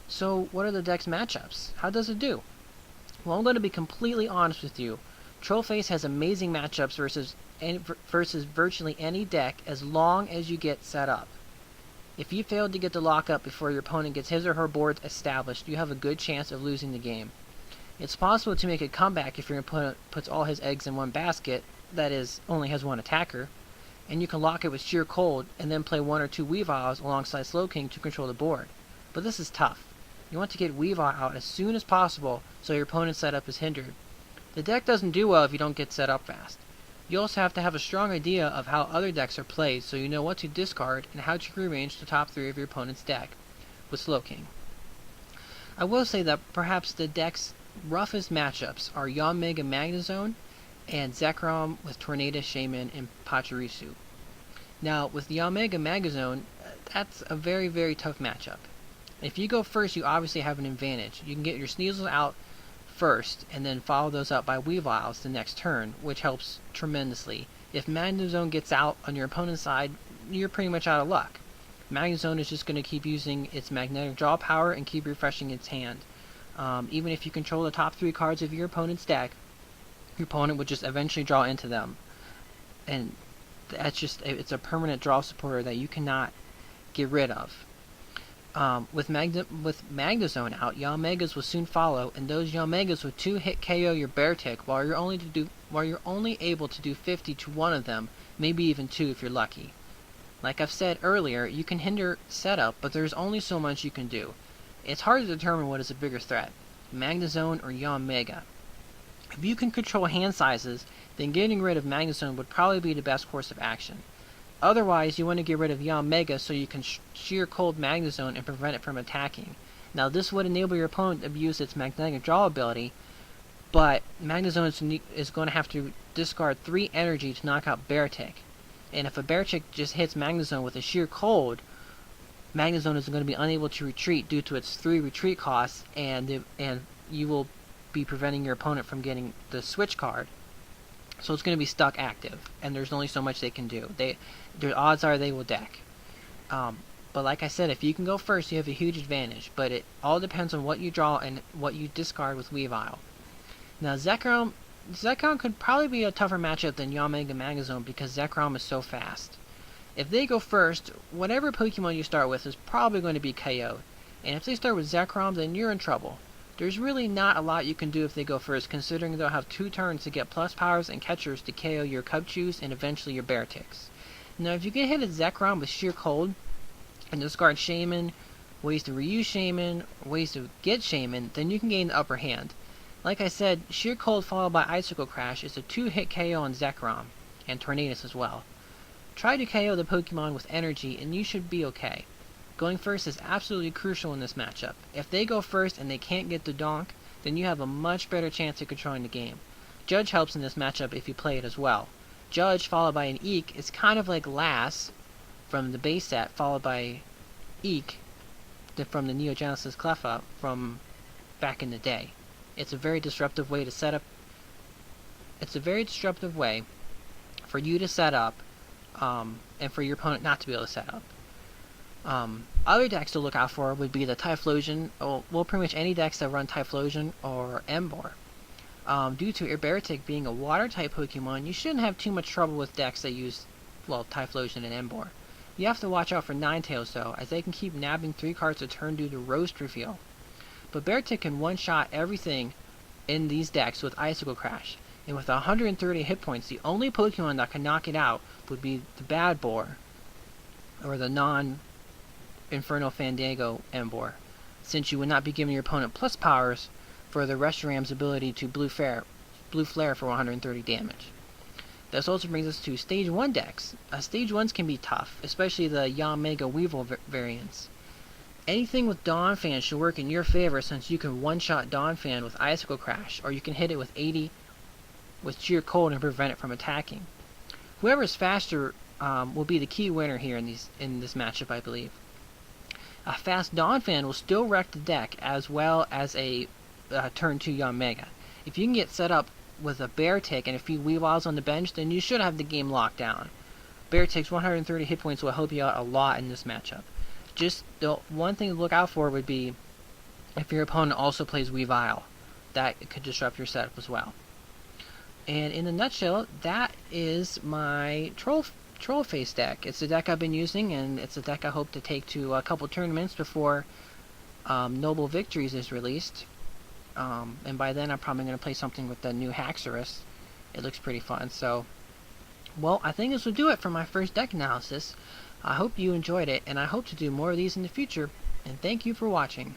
So what are the deck's matchups? How does it do? Well, I'm going to be completely honest with you. Trollface has amazing matchups versus virtually any deck as long as you get set up. If you fail to get the lockup before your opponent gets his or her board established, you have a good chance of losing the game. It's possible to make a comeback if your opponent puts all his eggs in one basket, that is, only has one attacker, and you can lock it with sheer cold and then play one or two Weaviles alongside Slowking to control the board. But this is tough. You want to get Weavile out as soon as possible so your opponent's setup is hindered. The deck doesn't do well if you don't get set up fast. You also have to have a strong idea of how other decks are played so you know what to discard and how to rearrange the top 3 of your opponent's deck with Slowking. I will say that perhaps the deck's roughest matchups are Yanmega and Magnezone and Zekrom with Tornado, Shaman, and Pachirisu. Now, with Yanmega and Magnezone, that's a very, very tough matchup. If you go first, you obviously have an advantage. You can get your Sneasels out first, and then follow those up by Weaviles the next turn, which helps tremendously. If Magnezone gets out on your opponent's side, you're pretty much out of luck. Magnezone is just going to keep using its magnetic draw power and keep refreshing its hand. Even if you control the top 3 cards of your opponent's deck, your opponent would just eventually draw into them. And that's just, it's a permanent draw supporter that you cannot get rid of. With Magnezone out, Yanmegas will soon follow, and those Yanmegas will 2-hit KO your Beartic while you're only able to do 50 to one of them, maybe even 2 if you're lucky. Like I've said earlier, you can hinder setup, but there's only so much you can do. It's hard to determine what is a bigger threat, Magnezone or Yanmega. If you can control hand sizes, then getting rid of Magnezone would probably be the best course of action. Otherwise, you want to get rid of Yanmega so you can sheer cold Magnezone and prevent it from attacking. Now, this would enable your opponent to abuse its magnetic draw ability, but Magnezone is going to have to discard 3 energy to knock out Beartic. And if a Beartic just hits Magnezone with a sheer cold, Magnezone is going to be unable to retreat due to its 3 retreat costs, and you will be preventing your opponent from getting the switch card. So it's going to be stuck active, and there's only so much they can do. The odds are they will deck. But like I said, if you can go first, you have a huge advantage. But it all depends on what you draw and what you discard with Weavile. Now Zekrom could probably be a tougher matchup than Yanmega and Magnezone because Zekrom is so fast. If they go first, whatever Pokemon you start with is probably going to be KO'd. And if they start with Zekrom, then you're in trouble. There's really not a lot you can do if they go first, considering they'll have 2 turns to get plus powers and catchers to KO your Cubchews and eventually your Beartics. Now if you get hit at Zekrom with sheer cold, and discard Shaman, ways to reuse Shaman, ways to get Shaman, then you can gain the upper hand. Like I said, sheer cold followed by Icicle Crash is a 2-hit KO on Zekrom, and Tornadus as well. Try to KO the Pokemon with energy and you should be okay. Going first is absolutely crucial in this matchup. If they go first and they can't get the Donk, then you have a much better chance of controlling the game. Judge helps in this matchup if you play it as well. Judge followed by an Eek is kind of like Lass from the base set, followed by Eek from the Neo Genesis Cleffa from back in the day. It's a very disruptive way to set up. It's a very disruptive way for you to set up, and for your opponent not to be able to set up. Other decks to look out for would be the Typhlosion, well, pretty much any decks that run Typhlosion or Emboar. Due to Beartic being a water-type Pokemon, you shouldn't have too much trouble with decks that use, well, Typhlosion and Emboar. You have to watch out for Ninetales though, as they can keep nabbing 3 cards a turn due to Roast Reveal. But Beartic can one-shot everything in these decks with Icicle Crash, and with 130 hit points, the only Pokemon that can knock it out would be the Bad Boar, or the non-Inferno Fandango Emboar, since you would not be giving your opponent plus powers for the Reshiram's ability to Blue Flare for 130 damage. This also brings us to Stage 1 decks. Stage 1s can be tough, especially the Yanmega Weavile variants. Anything with Donphan should work in your favor since you can one-shot Donphan with Icicle Crash, or you can hit it with 80 with Sheer Cold and prevent it from attacking. Whoever is faster will be the key winner here in this matchup, I believe. A fast Donphan will still wreck the deck as well as a turn 2 Yanmega. If you can get set up with a Beartic and a few Weaviles on the bench, then you should have the game locked down. Beartic's 130 hit points will help you out a lot in this matchup. Just the one thing to look out for would be if your opponent also plays Weavile, that could disrupt your setup as well. And in a nutshell, that is my Trollface deck. It's a deck I've been using, and it's a deck I hope to take to a couple tournaments before Noble Victories is released. And by then I'm probably going to play something with the new Haxorus. It looks pretty fun. So, well, I think this will do it for my first deck analysis. I hope you enjoyed it, and I hope to do more of these in the future. And thank you for watching.